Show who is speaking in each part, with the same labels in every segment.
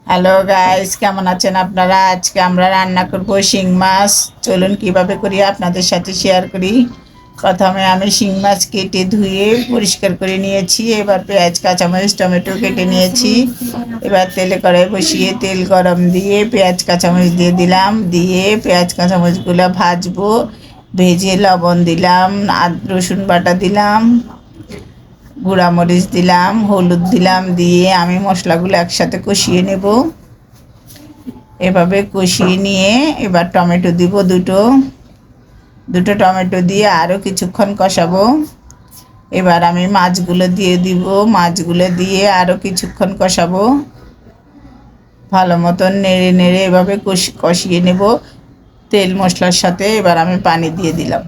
Speaker 1: Hello guys, কেমন আছেন আপনারা? আজকে আমরা রান্না করব শিং মাছ। চলুন কিভাবে করি আপনাদের সাথে শেয়ার করি। প্রথমে আমি শিং মাছ কেটে ধুয়ে পরিষ্কার করে নিয়েছি। এবার পেঁয়াজ, কাঁচামরিচ, টমেটো কেটে নিয়েছি। এবার তেলে কড়াই বসিয়ে তেল গরম দিয়ে পেঁয়াজ কাঁচামরিচ দিয়ে দিলাম। দিয়ে পেঁয়াজ কাঁচামরিচগুলো ভাজবো। ভেজে লবণ দিলাম, রসুন বাটা দিলাম, গুঁড়া মরিচ দিলাম, হলুদ দিলাম। দিয়ে আমি মশলাগুলো একসাথে কষিয়ে নেব। এভাবে কষিয়ে নিয়ে এবার টমেটো দিব দুটো দুটো টমেটো দিয়ে আরও কিছুক্ষণ কষাবো। এবার আমি মাছগুলো দিয়ে দিব। মাছগুলো দিয়ে আরও কিছুক্ষণ কষাবো। ভালো মতন নেড়ে নেড়ে এভাবে কষিয়ে নেব তেল মশলার সাথে। এবার আমি পানি দিয়ে দিলাম।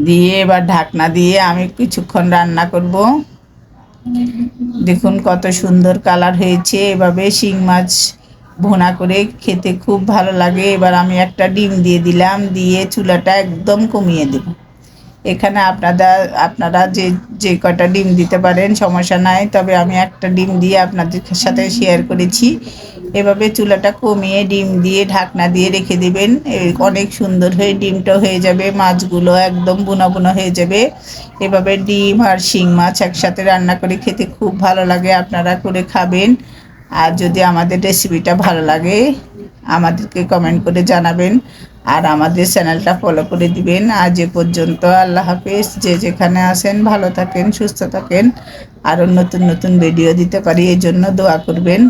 Speaker 1: দিয়ে এবার ঢাকনা দিয়ে আমি কিছুক্ষণ রান্না করব। দেখুন কত সুন্দর কালার হয়েছে। এভাবে শিং মাছ ভুনা করে খেতে খুব ভালো লাগে। এবার আমি একটা ডিম দিয়ে দিলাম। দিয়ে চুলাটা একদম কমিয়ে দেব। এখানে আপনারা যে যে কটা ডিম দিতে পারেন সমস্যা নাই, তবে আমি একটা ডিম দিয়ে আপনাদের সাথে শেয়ার করেছি। এভাবে চুলাটা কমিয়ে ডিম দিয়ে ঢাকনা দিয়ে রেখে দেবেন। অনেক সুন্দর হয়ে ডিমটা হয়ে যাবে, মাছগুলো একদম বুনা বুনা হয়ে যাবে। এভাবে ডিম আর শিং মাছ একসাথে রান্না করে খেতে খুব ভালো লাগে। আপনারা করে খাবেন। আর যদি আমাদের রেসিপিটা ভালো লাগে আমাদেরকে কমেন্ট করে জানাবেন। আর আমাদের চ্যানেলটা ফলো করে দিবেন। আজ এ পর্যন্ত, আল্লাহ হাফেজ। যে যেখানে আছেন ভালো থাকেন, সুস্থ থাকেন। আরও নতুন নতুন ভিডিও দিতে পারি এই জন্য দোয়া করবেন।